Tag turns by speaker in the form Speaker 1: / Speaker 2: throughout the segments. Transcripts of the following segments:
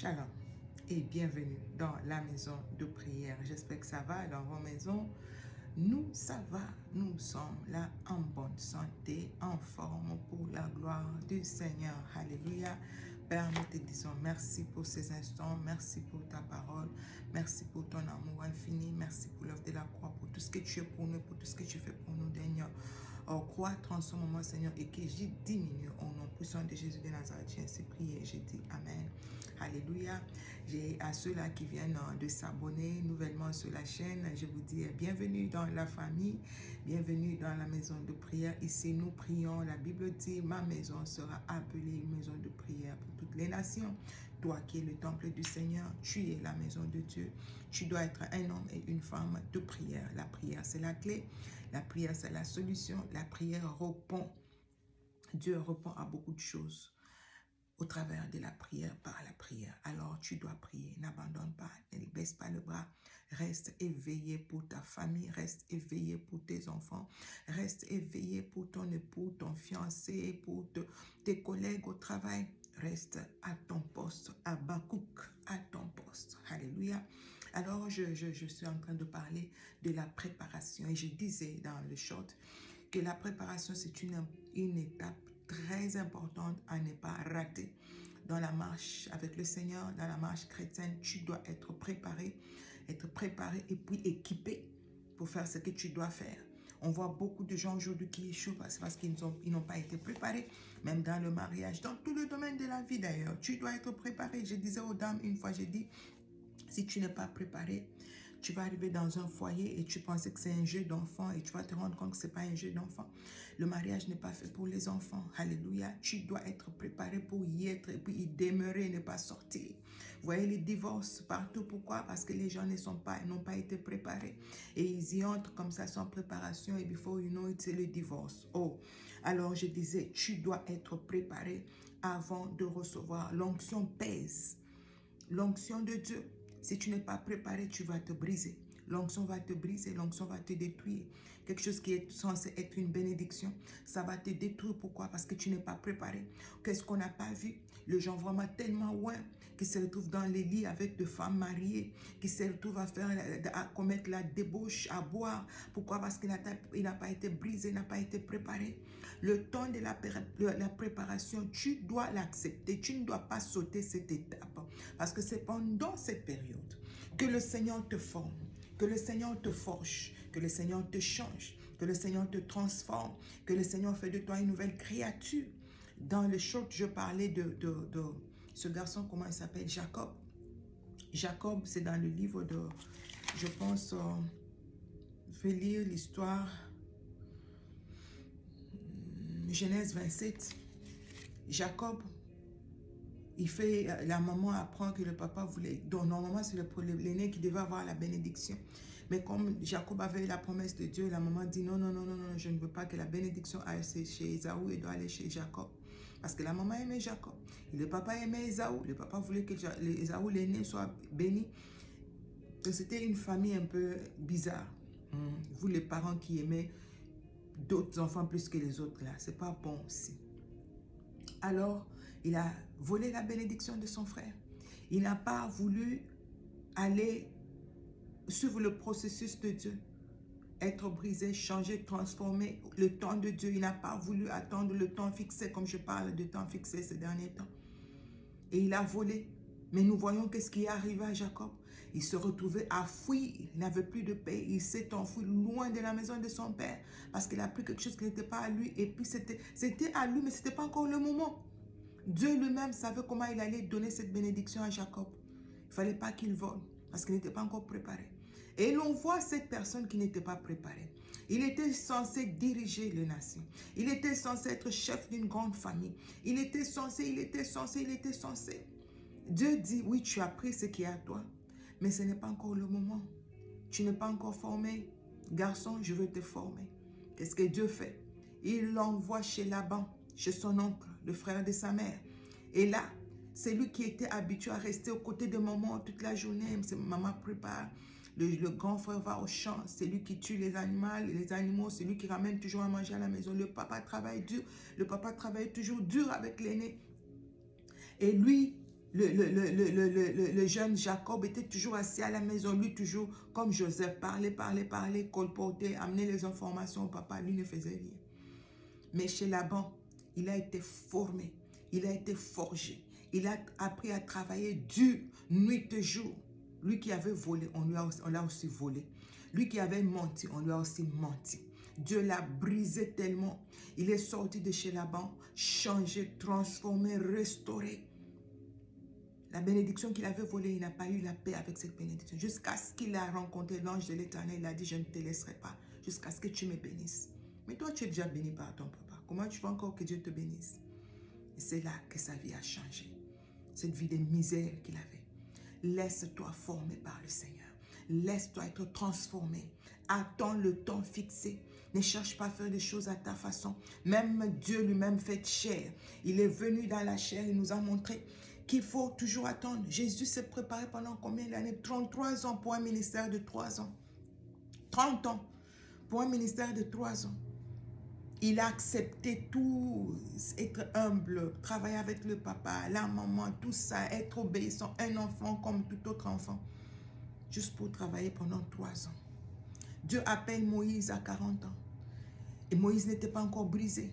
Speaker 1: Shalom et bienvenue dans la maison de prière. J'espère que ça va dans vos maisons. Nous, ça va. Nous sommes là en bonne santé, en forme pour la gloire du Seigneur. Alléluia. Père, nous te disons merci pour ces instants, merci pour ta parole, merci pour ton amour infini, merci pour l'œuvre de la croix, pour tout ce que tu es pour nous, pour tout ce que tu fais pour nous, Seigneur. Croître en ce moment, Seigneur, et que j'y diminue au nom puissant de Jésus de Nazareth. J'ai ainsi prié et j'ai dit Amen. Alléluia. À ceux-là qui viennent de s'abonner nouvellement sur la chaîne, je vous dis bienvenue dans la famille, bienvenue dans la maison de prière. Ici, nous prions. La Bible dit, ma maison sera appelée une maison de prière pour toutes les nations. Toi qui es le temple du Seigneur, tu es la maison de Dieu. Tu dois être un homme et une femme de prière. La prière, c'est la clé. La prière, c'est la solution. La prière répond. Dieu répond à beaucoup de choses au travers de la prière, par la prière. Alors, tu dois prier. N'abandonne pas, ne baisse pas le bras. Reste éveillé pour ta famille. Reste éveillé pour tes enfants. Reste éveillé pour ton époux, ton fiancé, pour tes collègues au travail. Reste à ton poste, à Habakkuk, à ton poste. Alléluia. Alors, je suis en train de parler de la préparation. Et je disais dans le short que la préparation, c'est une étape très importante à ne pas rater. Dans la marche avec le Seigneur, dans la marche chrétienne, tu dois être préparé et puis équipé pour faire ce que tu dois faire. On voit beaucoup de gens aujourd'hui qui échouent parce qu'ils n'ont pas été préparés, même dans le mariage, dans tout le domaine de la vie d'ailleurs. Tu dois être préparé. Je disais aux dames une fois, j'ai dit, si tu n'es pas préparé, tu vas arriver dans un foyer et tu pensais que c'est un jeu d'enfant et tu vas te rendre compte que ce n'est pas un jeu d'enfant. Le mariage n'est pas fait pour les enfants. Alléluia. Tu dois être préparé pour y être et puis y demeurer, ne pas sortir. Vous voyez les divorces partout. Pourquoi? Parce que les gens n'ont pas été préparés. Et ils y entrent comme ça sans préparation et before you know it, c'est le divorce. Oh, alors je disais, tu dois être préparé avant de recevoir. L'onction pèse. L'onction de Dieu. Si tu n'es pas préparé, tu vas te briser. L'onction va te briser, l'onction va te détruire. Quelque chose qui est censé être une bénédiction, ça va te détruire. Pourquoi? Parce que tu n'es pas préparé. Qu'est-ce qu'on n'a pas vu? Les gens vraiment tellement loin qui se retrouvent dans les lits avec des femmes mariées, qui se retrouvent à commettre la débauche, à boire. Pourquoi? Parce qu'il n'a pas été brisé, n'a pas été préparé. Le temps de la préparation, tu dois l'accepter. Tu ne dois pas sauter cette étape. Parce que c'est pendant cette période que le Seigneur te forme, que le Seigneur te forge, que le Seigneur te change, que le Seigneur te transforme, que le Seigneur fait de toi une nouvelle créature. Dans le short, je parlais de ce garçon, comment il s'appelle? Jacob. Jacob, c'est dans le livre de, je pense, je vais lire l'histoire, Genèse 27. Jacob, la maman apprend que le papa voulait, donc normalement c'est l'aîné qui devait avoir la bénédiction. Mais comme Jacob avait la promesse de Dieu, la maman dit non, non, non, non, non, je ne veux pas que la bénédiction aille chez Ésaü, elle doit aller chez Jacob. Parce que la maman aimait Jacob. Et le papa aimait Ésaü. Le papa voulait que Ésaü, l'aîné, soit béni. Donc c'était une famille un peu bizarre. Vous les parents qui aimaient d'autres enfants plus que les autres là, c'est pas bon aussi. Alors, il a volé la bénédiction de son frère. Il n'a pas voulu aller suivre le processus de Dieu. Être brisé, changé, transformé, le temps de Dieu. Il n'a pas voulu attendre le temps fixé, comme je parle de temps fixé ces derniers temps. Et il a volé. Mais nous voyons qu'est-ce qui est arrivé à Jacob. Il se retrouvait à fuir, il n'avait plus de paix. Il s'est enfui loin de la maison de son père parce qu'il a pris quelque chose qui n'était pas à lui. Et puis c'était à lui, mais ce n'était pas encore le moment. Dieu lui-même savait comment il allait donner cette bénédiction à Jacob. Il ne fallait pas qu'il vole parce qu'il n'était pas encore préparé. Et l'on voit cette personne qui n'était pas préparée. Il était censé diriger les nations. Il était censé être chef d'une grande famille. Il était censé. Dieu dit, oui, tu as pris ce qui est à toi, mais ce n'est pas encore le moment. Tu n'es pas encore formé. Garçon, je veux te former. Qu'est-ce que Dieu fait? Il l'envoie chez Laban, chez son oncle, le frère de sa mère. Et là, c'est lui qui était habitué à rester aux côtés de maman toute la journée. Maman prépare. Le grand frère va au champ, c'est lui qui tue les animaux, c'est lui qui ramène toujours à manger à la maison. Le papa travaille dur, le papa travaille toujours dur avec l'aîné. Et lui, Le jeune Jacob était toujours assis à la maison, lui toujours, comme Joseph, parler, colporter, amener les informations au papa, lui ne faisait rien. Mais chez Laban, il a été formé, il a été forgé, il a appris à travailler dur, nuit et jour. Lui qui avait volé, on l'a aussi volé. Lui qui avait menti, on lui a aussi menti. Dieu l'a brisé tellement. Il est sorti de chez Laban, changé, transformé, restauré. La bénédiction qu'il avait volée, il n'a pas eu la paix avec cette bénédiction. Jusqu'à ce qu'il a rencontré l'ange de l'Éternel, il a dit, je ne te laisserai pas, jusqu'à ce que tu me bénisses. Mais toi, tu es déjà béni par ton papa. Comment tu veux encore que Dieu te bénisse? Et c'est là que sa vie a changé. Cette vie de misère qu'il avait. Laisse-toi former par le Seigneur. Laisse-toi être transformé. Attends le temps fixé. Ne cherche pas à faire des choses à ta façon. Même Dieu lui-même fait chair. Il est venu dans la chair. Il nous a montré qu'il faut toujours attendre. Jésus s'est préparé pendant combien d'années? 33 ans pour un ministère de 3 ans. 30 ans pour un ministère de 3 ans. Il a accepté tout, être humble, travailler avec le papa, la maman, tout ça, être obéissant, un enfant comme tout autre enfant, juste pour travailler pendant 3 ans. Dieu appelle Moïse à 40 ans. Et Moïse n'était pas encore brisé.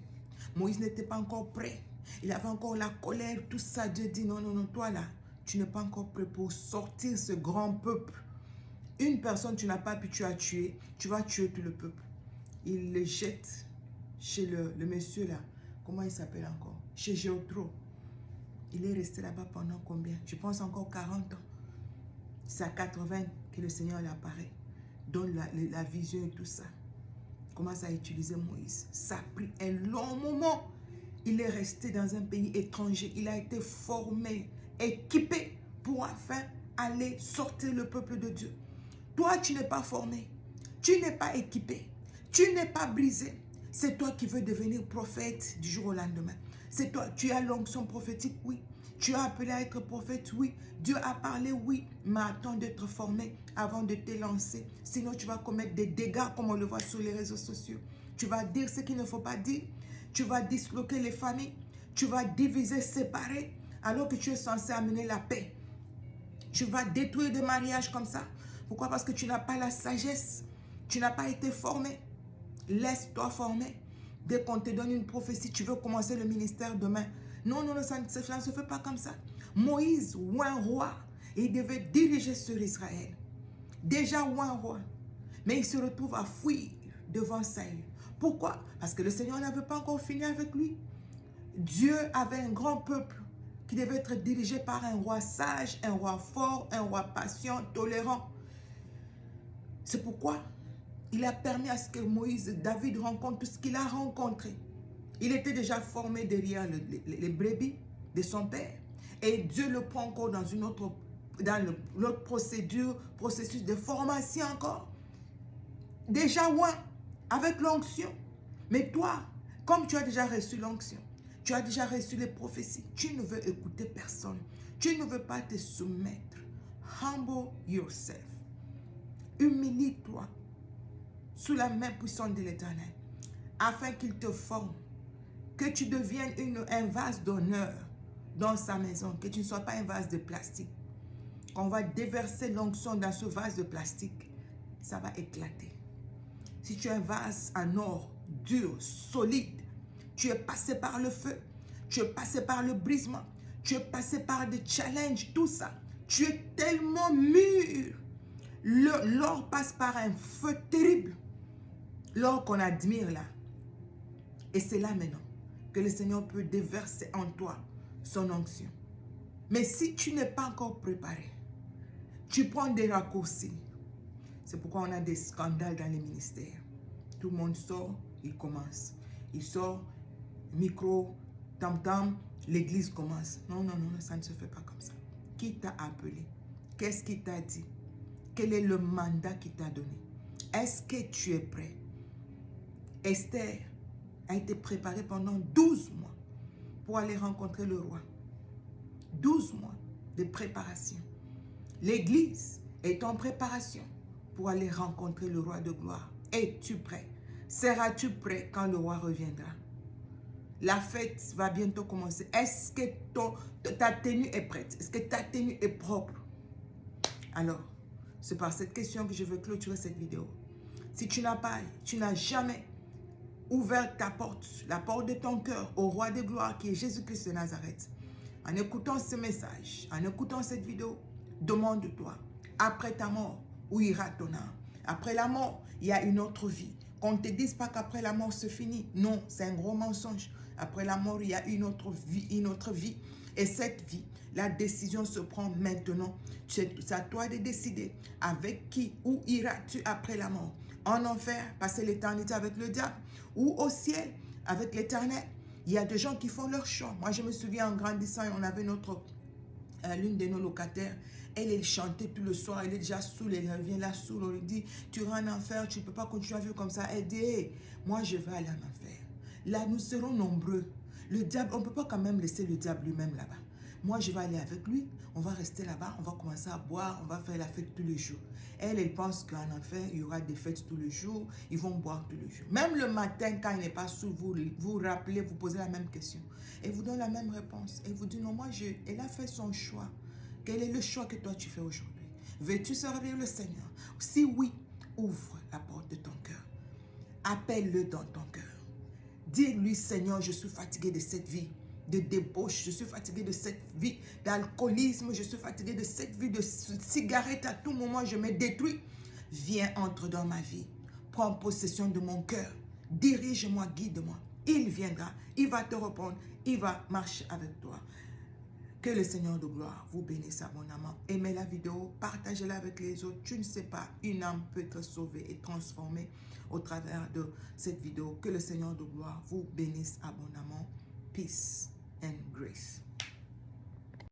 Speaker 1: Moïse n'était pas encore prêt. Il avait encore la colère, tout ça. Dieu dit, non, non, non, toi là, tu n'es pas encore prêt pour sortir ce grand peuple. Une personne, tu n'as pas pu, tu as tué, tu vas tuer tout le peuple. Il le jette chez le monsieur là, comment il s'appelle encore? Chez Jéthro. Il est resté là-bas pendant combien? Je pense encore 40 ans. C'est à 80 que le Seigneur lui apparaît, donne la vision et tout ça. Il commence à utiliser Moïse. Ça a pris un long moment. Il est resté dans un pays étranger. Il a été formé, équipé pour enfin aller sortir le peuple de Dieu. Toi, tu n'es pas formé. Tu n'es pas équipé. Tu n'es pas brisé. C'est toi qui veux devenir prophète du jour au lendemain. C'est toi, tu as l'onction prophétique, oui. Tu as appelé à être prophète, oui. Dieu a parlé, oui. Mais attends d'être formé avant de te lancer. Sinon, tu vas commettre des dégâts comme on le voit sur les réseaux sociaux. Tu vas dire ce qu'il ne faut pas dire. Tu vas disloquer les familles. Tu vas diviser, séparer, alors que tu es censé amener la paix. Tu vas détruire des mariages comme ça. Pourquoi? Parce que tu n'as pas la sagesse. Tu n'as pas été formé. Laisse-toi former. Dès qu'on te donne une prophétie, tu veux commencer le ministère demain. Non, non, non, ça ne se fait pas comme ça. Moïse, ou un roi, il devait diriger sur Israël. Déjà, ou un roi. Mais il se retrouve à fuir devant Saül. Pourquoi? Parce que le Seigneur n'avait pas encore fini avec lui. Dieu avait un grand peuple qui devait être dirigé par un roi sage, un roi fort, un roi patient, tolérant. C'est pourquoi il a permis à ce que David rencontre tout ce qu'il a rencontré. Il était déjà formé derrière les brebis de son père. Et Dieu le prend encore dans l'autre processus de formation encore. Déjà, ouais, avec l'onction. Mais toi, comme tu as déjà reçu l'onction, tu as déjà reçu les prophéties, tu ne veux écouter personne. Tu ne veux pas te soumettre. Humble yourself. Humilie-toi sous la main puissante de l'Éternel, afin qu'il te forme, que tu deviennes un vase d'honneur dans sa maison, que tu ne sois pas un vase de plastique. Quand on va déverser l'onction dans ce vase de plastique, ça va éclater. Si tu es un vase en or, dur, solide, tu es passé par le feu, tu es passé par le brisement, tu es passé par des challenges, tout ça. Tu es tellement mûr. L'or passe par un feu terrible. L'or qu'on admire là. Et c'est là maintenant que le Seigneur peut déverser en toi son onction. Mais si tu n'es pas encore préparé, tu prends des raccourcis. C'est pourquoi on a des scandales dans les ministères. Tout le monde sort, il commence. Il sort, micro, tam-tam, l'église commence. Non, non, non, ça ne se fait pas comme ça. Qui t'a appelé? Qu'est-ce qu'il t'a dit? Quel est le mandat qu'il t'a donné? Est-ce que tu es prêt? Esther a été préparée pendant 12 mois pour aller rencontrer le roi. 12 mois de préparation. L'église est en préparation pour aller rencontrer le roi de gloire. Es-tu prêt? Seras-tu prêt quand le roi reviendra? La fête va bientôt commencer. Est-ce que ta tenue est prête? Est-ce que ta tenue est propre? Alors, c'est par cette question que je veux clôturer cette vidéo. Si tu n'as jamais ouvert ta porte, la porte de ton cœur au roi de gloire qui est Jésus-Christ de Nazareth, en écoutant ce message, en écoutant cette vidéo, demande-toi, après ta mort, où ira ton âme? Après la mort, il y a une autre vie. Qu'on ne te dise pas qu'après la mort, c'est fini. Non, c'est un gros mensonge. Après la mort, il y a une autre vie. Et cette vie, la décision se prend maintenant. C'est à toi de décider avec qui, où iras-tu après la mort? En enfer, passer l'éternité avec le diable, ou au ciel, avec l'éternel. Il y a des gens qui font leur choix. Moi, je me souviens en grandissant, on avait l'une de nos locataires. Elle chantait tout le soir, elle est déjà saoule, elle revient là saoule, on lui dit, tu iras en enfer, tu ne peux pas continuer à vivre comme ça. Elle dit, hey, moi je vais aller en enfer. Là, nous serons nombreux. Le diable, on ne peut pas quand même laisser le diable lui-même là-bas. Moi, je vais aller avec lui, on va rester là-bas, on va commencer à boire, on va faire la fête tous les jours. Elle pense qu'en enfer, il y aura des fêtes tous les jours, ils vont boire tous les jours. Même le matin, quand il n'est pas sous, vous rappelez, vous posez la même question. Elle vous donne la même réponse. Elle vous dit, non, elle a fait son choix. Quel est le choix que toi tu fais aujourd'hui? Veux-tu servir le Seigneur? Si oui, ouvre la porte de ton cœur. Appelle-le dans ton cœur. Dis-lui, Seigneur, je suis fatigué de cette vie de débauche, je suis fatigué de cette vie d'alcoolisme, je suis fatigué de cette vie de cigarette, à tout moment je me détruis. Viens, entre dans ma vie, prends possession de mon cœur, dirige-moi, guide-moi. Il viendra, il va te répondre, il va marcher avec toi. Que le Seigneur de gloire vous bénisse abondamment. Aimez la vidéo, partagez-la avec les autres. Tu ne sais pas, une âme peut être sauvée et transformée au travers de cette vidéo. Que le Seigneur de gloire vous bénisse abondamment. Peace and grace.